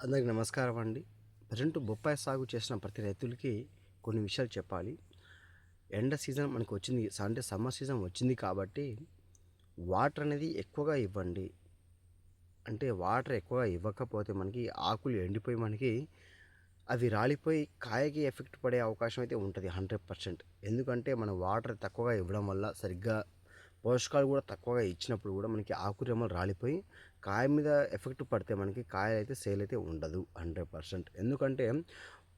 అందరికి నమస్కారం అండి. ప్రజెంట్ బొప్పాయి సాగు చేసిన ప్రతి రైతులకి కొన్ని విషయాలు చెప్పాలి. ఎండ సీజన్ మనకు వచ్చింది, అంటే సమ్మర్ సీజన్ వచ్చింది కాబట్టి వాటర్ అనేది ఎక్కువగా ఇవ్వండి. అంటే వాటర్ ఎక్కువగా ఇవ్వకపోతే మనకి ఆకులు ఎండిపోయి మనకి అవి రాలిపోయి కాయకి ఎఫెక్ట్ పడే అవకాశం అయితే ఉంటుంది 100%. ఎందుకంటే మనం వాటర్ తక్కువగా ఇవ్వడం వల్ల సరిగ్గా పోషకాలు కూడా తక్కువగా ఇచ్చినప్పుడు కూడా మనకి ఆకురెమ్మలు రాలిపోయి కాయ మీద ఎఫెక్ట్ పడితే మనకి కాయ అయితే సేల్ అయితే ఉండదు 100%. ఎందుకంటే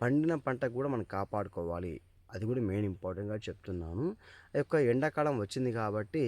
పండిన పంట కూడా మనం కాపాడుకోవాలి. అది కూడా మెయిన్ ఇంపార్టెంట్గా చెప్తున్నాను. ఆ యొక్క ఎండాకాలం వచ్చింది కాబట్టి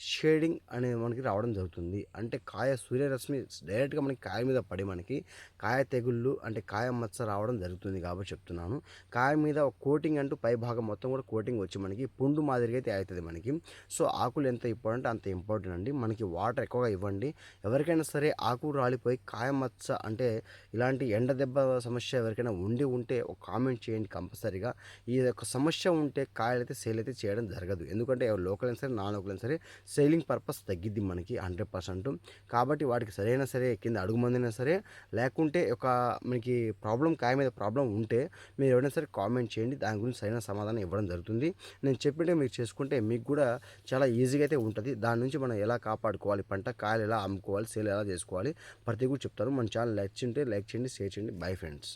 షేడింగ్ అనేది మనకి రావడం జరుగుతుంది. అంటే కాయ సూర్యరశ్మి డైరెక్ట్గా మనకి కాయ మీద పడి మనకి కాయ తెగుళ్ళు అంటే కాయ మచ్చ రావడం జరుగుతుంది కాబట్టి చెప్తున్నాను. కాయ మీద ఒక కోటింగ్ అంటూ పై భాగం మొత్తం కూడా కోటింగ్ వచ్చి మనకి పుండు మాదిరిగా అయితే అవుతుంది మనకి. సో ఆకులు ఎంత ఇంపార్టెంట్ అంత ఇంపార్టెంట్ అండి. మనకి వాటర్ ఎక్కువగా ఇవ్వండి. ఎవరికైనా సరే ఆకు రాలిపోయి కాయ మచ్చ అంటే ఇలాంటి ఎండ దెబ్బ సమస్య ఎవరికైనా ఉంటే ఒక కామెంట్ చేయండి కంపల్సరీగా. ఈ యొక్క సమస్య ఉంటే కాయలు అయితే సేల్ అయితే చేయడం జరగదు. ఎందుకంటే లోకల్ అయినా సరే నాన్ లోకల్ అయినా సరే సేలింగ్ పర్పస్ తగ్గిద్ది మనకి 100%. కాబట్టి వాటికి సరైన సరే కింద అడుగు మందైనా సరే లేకుంటే ఒక మనకి కాయ మీద ప్రాబ్లం ఉంటే మీరు ఎవరైనా సరే కామెంట్ చేయండి. దాని గురించి సరైన సమాధానం ఇవ్వడం జరుగుతుంది. నేను చెప్పింటే మీరు చేసుకుంటే మీకు కూడా చాలా ఈజీగా అయితే ఉంటుంది. దాని నుంచి మనం ఎలా కాపాడుకోవాలి, పంట కాయలు ఎలా అమ్ముకోవాలి, సేల్ ఎలా చేసుకోవాలి ప్రతి కూడా చెప్తాను. మన ఛానల్ లైక్ చేయండి, షేర్ చేయండి. Bye friends.